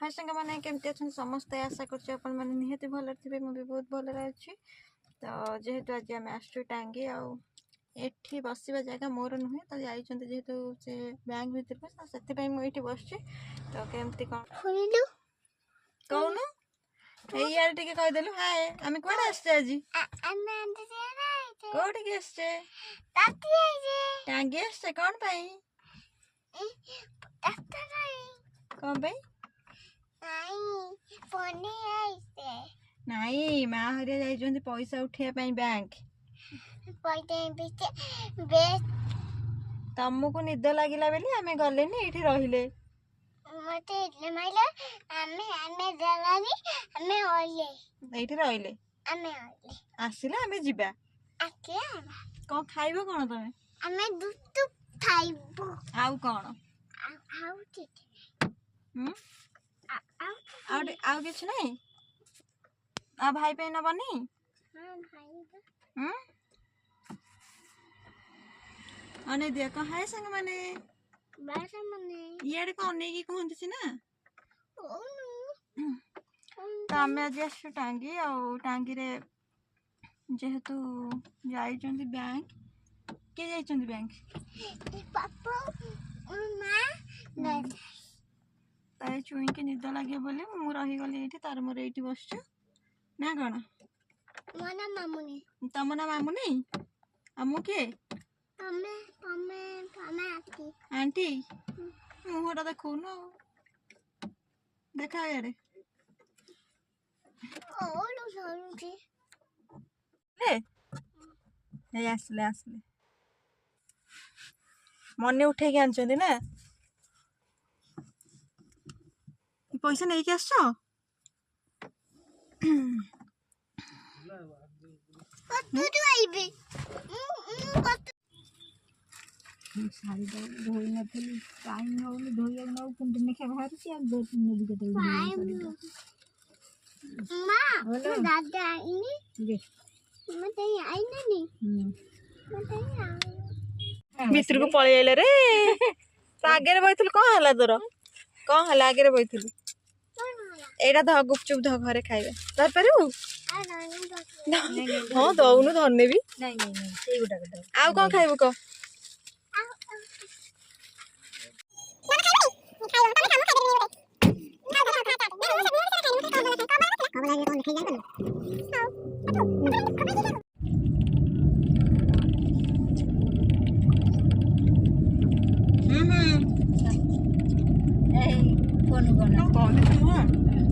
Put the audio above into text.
हाय संग मैंने केमती अच्छा समस्ते आशा कर निहती भल थे मुझे बहुत भल अच्छी तो जेहेतु आज आम आसु टांगी आठी बसवा जगह मोर नुहे तो जाइए जेहेतु से बैंक भितर को से मुझे बस तो केमती कौन कौन यार टे कहीदेलु हाय आम कौन आसचे आज कौटी आसचे टांगी आसचे कौन पाई कौन पाई नाई माँ हरिया जाइए पैसा उठे बैंक तुमको निद लगिला बेली आम गले ये रहिले रहिले आसिले आम जीवा कौन खाइब कौन तुम आउ कौन आउ किछ नहीं आ भाई पे नबनी अने देख हाय संग माने इे कौन नहीं कहते ना तो आम आज आस टांगी टांगी रे जेहेतु जाइछन्ति बैंक के जाइछन्ति बैंक ताई चुई के निद लगे बोली मु रही गली एठी तार मोर एठी बसछु ना कौन तम ना मामुनी आमु के आंटी मुहटा देखु न देखा यारे आसले आसले मन उठे आनछन्ति ना पैसा नहीं आस शाड़ी धोई नी टाइम हो धोइया ना देखा बाहर भितर को पलि आइले रे आगे बैठल कौन है तोर कौन है आगे बैठल एटा ध गुपचुप ध घरे खाइबा धर पारू हाँ दौनु धरने भी आउ कौन खाइबू कह फोन